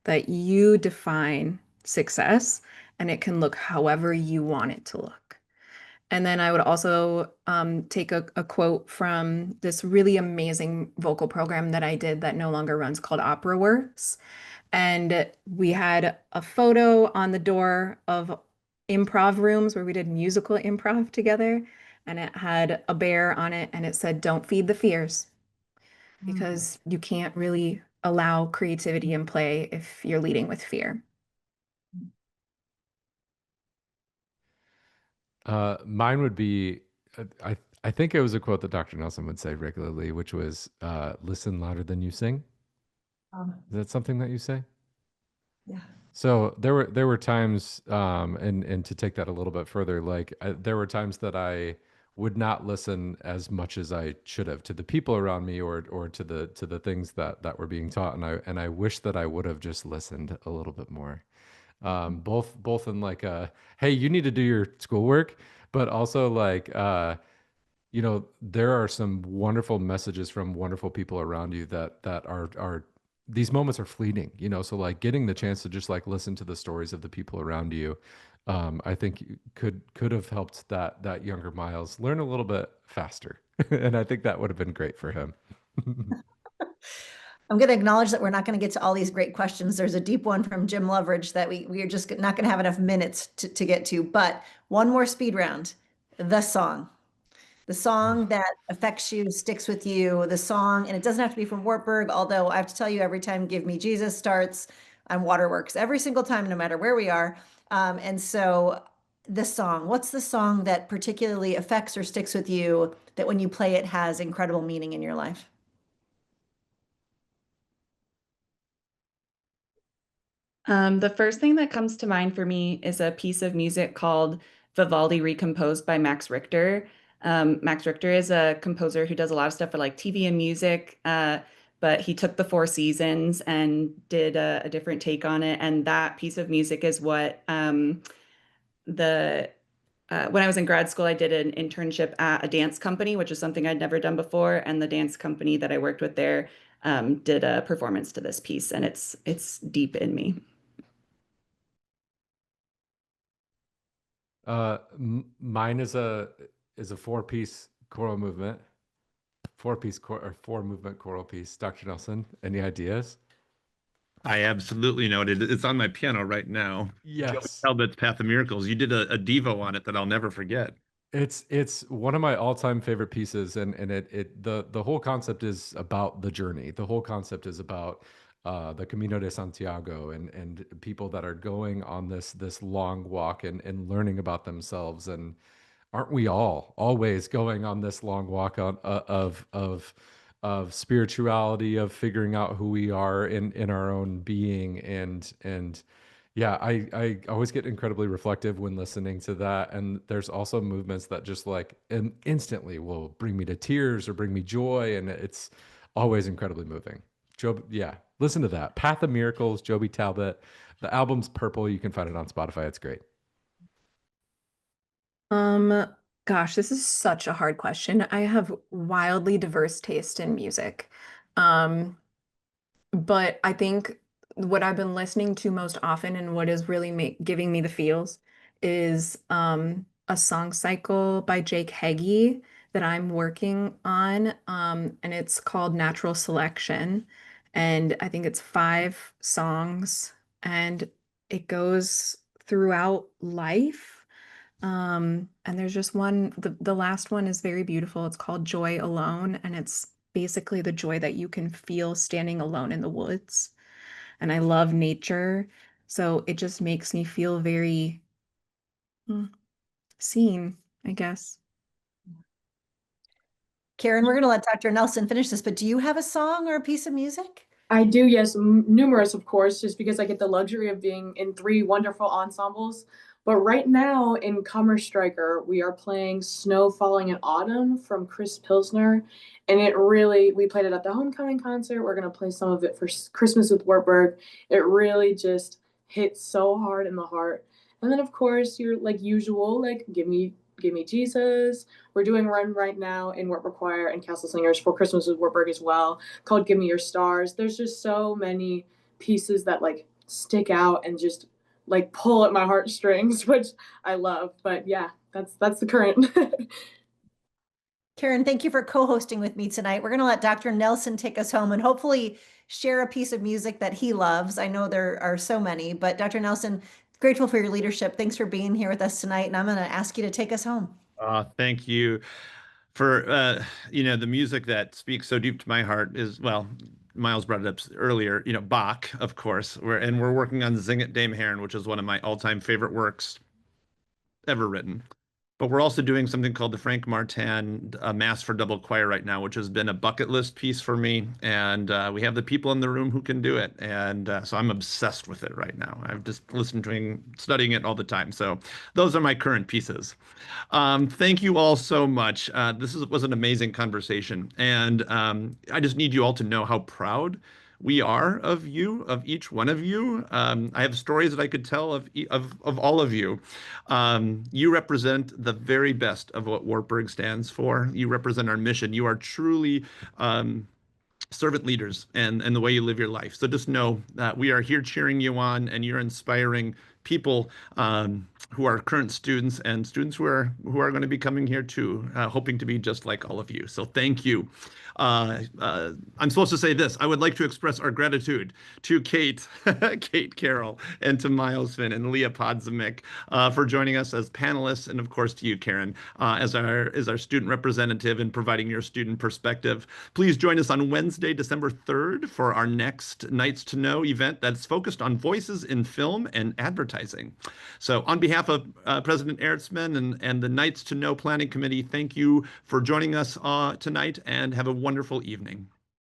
that you define success and it can look however you want it to look. And then I would also take a quote from this really amazing vocal program that I did that no longer runs called Opera Works. And we had a photo on the door of improv rooms where we did musical improv together. And it had a bear on it and it said, "Don't feed the fears," because you can't really allow creativity and play if you're leading with fear. Mine would be, I think it was a quote that Dr. Nelson would say regularly, which was, "Listen louder than you sing." Is that something that you say? Yeah. So there were times, and to take that a little bit further, like there were times that I would not listen as much as I should have to the people around me, or to the things that were being taught, and I wish that I would have just listened a little bit more. Both in like a, hey, you need to do your schoolwork, but also like there are some wonderful messages from wonderful people around you that are these moments are fleeting, so like getting the chance to just like listen to the stories of the people around you, I think could have helped that younger Miles learn a little bit faster. And I think that would have been great for him. I'm going to acknowledge that we're not going to get to all these great questions. There's a deep one from Jim Loveridge that we are just not going to have enough minutes to get to, but one more speed round. The song that affects you, sticks with you, the song, and it doesn't have to be from Wartburg, although I have to tell you, every time Give Me Jesus starts on Waterworks, every single time, no matter where we are. And so what's the song that particularly affects or sticks with you, that when you play it has incredible meaning in your life? The first thing that comes to mind for me is a piece of music called Vivaldi Recomposed by Max Richter. Max Richter is a composer who does a lot of stuff for like TV and music, but he took the Four Seasons and did a different take on it. And that piece of music is what when I was in grad school, I did an internship at a dance company, which is something I'd never done before. And the dance company that I worked with there did a performance to this piece, and it's deep in me. Mine is a four-piece choral movement, four-piece or four-movement choral piece. Dr. Nelson, any ideas? I absolutely noted. It's on my piano right now. Joey Yes. Talbot's Path of Miracles. You did a Devo on it that I'll never forget. It's one of my all-time favorite pieces, and the whole concept is about the journey. The whole concept is about the Camino de Santiago and people that are going on this long walk and learning about themselves. And aren't we all always going on this long walk of spirituality, of figuring out who we are in our own being? And yeah, I always get incredibly reflective when listening to that. And there's also movements that just like instantly will bring me to tears or bring me joy, and it's always incredibly moving. Job, yeah, listen to that. Path of Miracles, Joby Talbot. The album's Purple. You can find it on Spotify. It's great. Um, Gosh, this is such a hard question. I have wildly diverse taste in music. Um, But I think what I've been listening to most often and what is really giving me the feels is a song cycle by Jake Heggie that I'm working on. And it's called Natural Selection. And I think it's 5 songs and it goes throughout life. And there's just one, the last one is very beautiful. It's called Joy Alone, and it's basically the joy that you can feel standing alone in the woods. And I love nature, so it just makes me feel very mm, seen, I guess. Karen, we're going to let Dr. Nelson finish this, but do you have a song or a piece of music? I do, yes, numerous, of course, just because I get the luxury of being in 3 wonderful ensembles. But right now in Commerce Striker, we are playing Snow Falling in Autumn from Chris Pilsner. And we played it at the homecoming concert. We're going to play some of it for Christmas with Wartburg. It really just hits so hard in the heart. And then, of course, you're like usual, like give me Jesus. We're doing Run right now in Wartburg Choir and Castle Singers for Christmas with Wartburg as well, called Give Me Your Stars. There's just so many pieces that like stick out and just like pull at my heartstrings, which I love. But yeah, that's the current. Karen, thank you for co-hosting with me tonight. We're going to let Dr. Nelson take us home and hopefully share a piece of music that he loves. I know there are so many, but Dr. Nelson, grateful for your leadership. Thanks for being here with us tonight, and I'm going to ask you to take us home. Thank you for the music that speaks so deep to my heart is, well, Miles brought it up earlier, Bach, of course. We're working on Sing It, Dame Herren, which is one of my all-time favorite works ever written. But we're also doing something called the Frank Martin Mass for Double Choir right now, which has been a bucket list piece for me. And we have the people in the room who can do it. And so I'm obsessed with it right now. I've just listened to it, studying it all the time. So those are my current pieces. Thank you all so much. Was an amazing conversation. And I just need you all to know how proud we are of you, of each one of you. I have stories that I could tell of all of you. You represent the very best of what Wartburg stands for. You represent our mission. You are truly servant leaders and the way you live your life. So just know that we are here cheering you on, and you're inspiring people who are current students and students who are going to be coming here too, hoping to be just like all of you. So thank you. I'm supposed to say this. I would like to express our gratitude to Kate, Kate Carroll, and to Miles Finn and Leah Podzimic for joining us as panelists, and of course to you, Karen, as our student representative in providing your student perspective. Please join us on Wednesday, December 3rd, for our next Nights to Know event that's focused on voices in film and advertising. So, on behalf of President Ertzman and the Nights to Know Planning Committee, thank you for joining us tonight, and have a wonderful evening.